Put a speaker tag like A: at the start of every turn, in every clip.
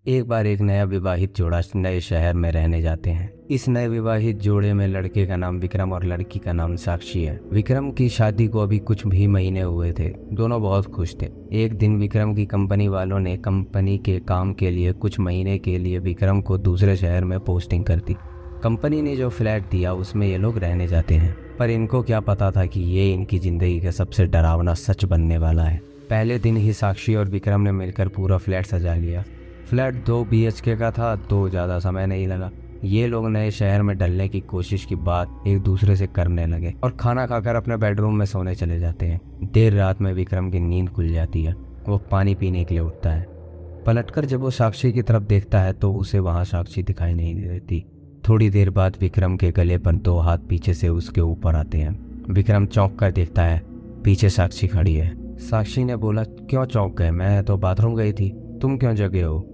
A: एक बार एक नया विवाहित जोड़ा नए शहर में रहने जाते हैं। इस नए विवाहित जोड़े में लड़के का नाम विक्रम और लड़की का नाम साक्षी है। विक्रम की शादी को अभी कुछ भी महीने हुए थे। दोनों बहुत खुश थे। एक दिन विक्रम की कंपनी वालों ने कंपनी के काम के लिए कुछ महीने के लिए विक्रम को दूसरे शहर में पोस्टिंग कर दी। कंपनी ने जो फ्लैट दिया उसमें ये लोग रहने जाते हैं, पर इनको क्या पता था कि ये इनकी जिंदगी का सबसे डरावना सच बनने वाला है। पहले दिन ही साक्षी और विक्रम ने मिलकर पूरा फ्लैट सजा लिया। फ्लैट 2 BHK का था तो ज़्यादा समय नहीं लगा। ये लोग नए शहर में ढलने की कोशिश की बात एक दूसरे से करने लगे और खाना खाकर अपने बेडरूम में सोने चले जाते हैं। देर रात में विक्रम की नींद खुल जाती है। वो पानी पीने के लिए उठता है। पलटकर जब वो साक्षी की तरफ देखता है तो उसे वहाँ साक्षी दिखाई नहीं देती। थोड़ी देर बाद विक्रम के गले पर 2 हाथ पीछे से उसके ऊपर आते हैं। विक्रम चौंक कर देखता है, पीछे साक्षी खड़ी है। साक्षी ने बोला, क्यों चौंक गए? मैं तो बाथरूम गई थी, तुम क्यों जगे हो?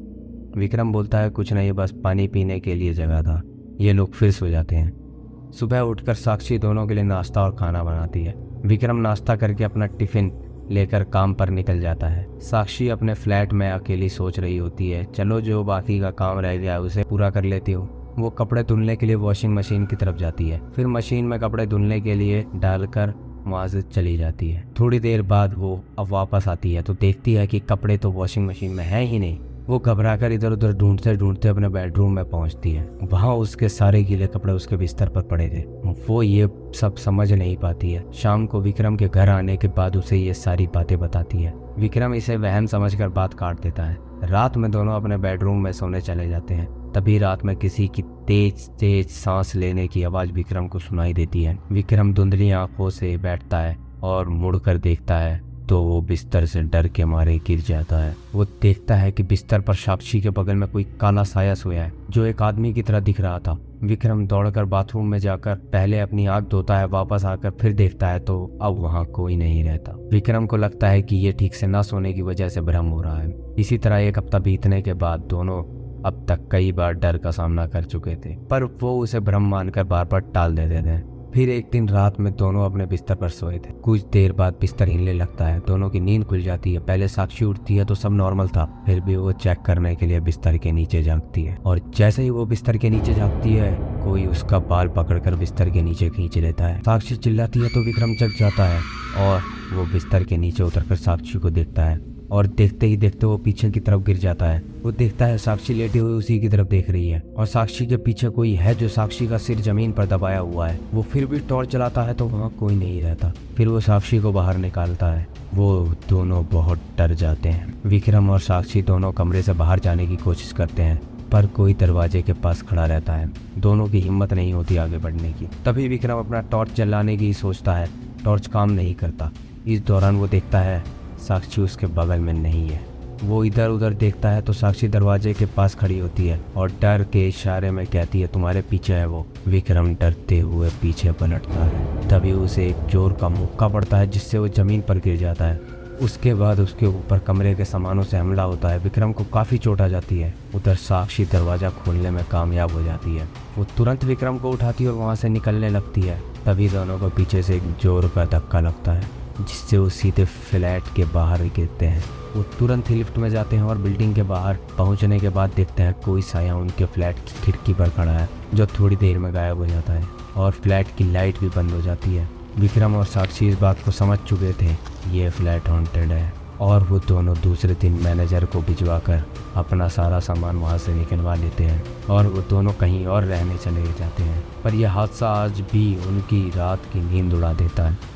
A: विक्रम बोलता है, कुछ नहीं, बस पानी पीने के लिए जगा था। ये लोग फिर सो जाते हैं। सुबह उठकर साक्षी दोनों के लिए नाश्ता और खाना बनाती है। विक्रम नाश्ता करके अपना टिफिन लेकर काम पर निकल जाता है। साक्षी अपने फ्लैट में अकेली सोच रही होती है, चलो जो बाकी का काम रह गया उसे पूरा कर लेती हूँ। वो कपड़े धुलने के लिए वॉशिंग मशीन की तरफ जाती है, फिर मशीन में कपड़े धुलने के लिए डालकर वहाँ से चली जाती है। थोड़ी देर बाद वो अब वापस आती है तो देखती है कि कपड़े तो वॉशिंग मशीन में है ही नहीं। वो घबराकर इधर उधर ढूंढते ढूंढते अपने बेडरूम में पहुंचती है। वहाँ उसके सारे गीले कपड़े उसके बिस्तर पर पड़े थे। वो ये सब समझ नहीं पाती है। शाम को विक्रम के घर आने के बाद उसे ये सारी बातें बताती है। विक्रम इसे वहम समझकर बात काट देता है। रात में दोनों अपने बेडरूम में सोने चले जाते हैं। तभी रात में किसी की तेज तेज सांस लेने की आवाज विक्रम को सुनाई देती है। विक्रम धुंधली आंखों से बैठता है और मुड़कर देखता है तो वो बिस्तर से डर के मारे गिर जाता है। वो देखता है कि बिस्तर पर साक्षी के बगल में कोई काला साया सोया है जो एक आदमी की तरह दिख रहा था। विक्रम दौड़कर बाथरूम में जाकर पहले अपनी आंख धोता है, वापस आकर फिर देखता है तो अब वहाँ कोई नहीं रहता। विक्रम को लगता है कि ये ठीक से न सोने की वजह से भ्रम हो रहा है। इसी तरह 1 हफ्ता बीतने के बाद दोनों अब तक कई बार डर का सामना कर चुके थे, पर वो उसे भ्रम मानकर बार बार टाल देते थे। फिर एक दिन रात में दोनों अपने बिस्तर पर सोए थे। कुछ देर बाद बिस्तर हिलने लगता है। दोनों की नींद खुल जाती है। पहले साक्षी उठती है तो सब नॉर्मल था, फिर भी वो चेक करने के लिए बिस्तर के नीचे झांकती है और जैसे ही वो बिस्तर के नीचे झांकती है कोई उसका बाल पकड़कर बिस्तर के नीचे खींच लेता है। साक्षी चिल्लाती है तो विक्रम जग जाता है और वो बिस्तर के नीचे उतरकर साक्षी को देखता है और देखते ही देखते वो पीछे की तरफ गिर जाता है। वो देखता है साक्षी लेटी हुई उसी की तरफ देख रही है और साक्षी के पीछे कोई है जो साक्षी का सिर जमीन पर दबाया हुआ है। वो फिर भी टॉर्च चलाता है तो वहाँ कोई नहीं रहता। फिर वो साक्षी को बाहर निकालता है। वो दोनों बहुत डर जाते हैं। विक्रम और साक्षी दोनों कमरे से बाहर जाने की कोशिश करते हैं पर कोई दरवाजे के पास खड़ा रहता है। दोनों की हिम्मत नहीं होती आगे बढ़ने की। तभी विक्रम अपना टॉर्च जलाने की सोचता है। टॉर्च काम नहीं करता। इस दौरान वो देखता है साक्षी उसके बगल में नहीं है। वो इधर उधर देखता है तो साक्षी दरवाजे के पास खड़ी होती है और डर के इशारे में कहती है, तुम्हारे पीछे है वो। विक्रम डरते हुए पीछे पलटता है। तभी उसे एक जोर का मुक्का पड़ता है जिससे वो जमीन पर गिर जाता है। उसके बाद उसके ऊपर कमरे के सामानों से हमला होता है। विक्रम को काफ़ी चोट आ जाती है। उधर साक्षी दरवाज़ा खोलने में कामयाब हो जाती है। वो तुरंत विक्रम को उठाती है और वहाँ से निकलने लगती है। तभी दोनों को पीछे से एक जोर का धक्का लगता है जिससे वो सीधे फ्लैट के बाहर गिरते हैं। वो तुरंत ही लिफ्ट में जाते हैं और बिल्डिंग के बाहर पहुंचने के बाद देखते हैं कोई साया उनके फ्लैट की खिड़की पर खड़ा है जो थोड़ी देर में गायब हो जाता है और फ्लैट की लाइट भी बंद हो जाती है। विक्रम और साक्षी इस बात को समझ चुके थे ये फ्लैट हॉन्टेड है और वो दोनों दूसरे दिन मैनेजर को भिजवा कर अपना सारा सामान वहाँ से निकलवा लेते हैं और वो दोनों कहीं और रहने चले जाते हैं। पर यह हादसा आज भी उनकी रात की नींद उड़ा देता है।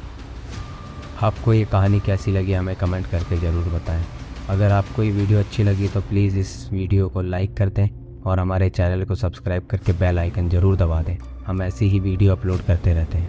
A: आपको ये कहानी कैसी लगी हमें कमेंट करके ज़रूर बताएं। अगर आपको ये वीडियो अच्छी लगी तो प्लीज़ इस वीडियो को लाइक कर दें और हमारे चैनल को सब्सक्राइब करके बेल आइकन ज़रूर दबा दें। हम ऐसी ही वीडियो अपलोड करते रहते हैं।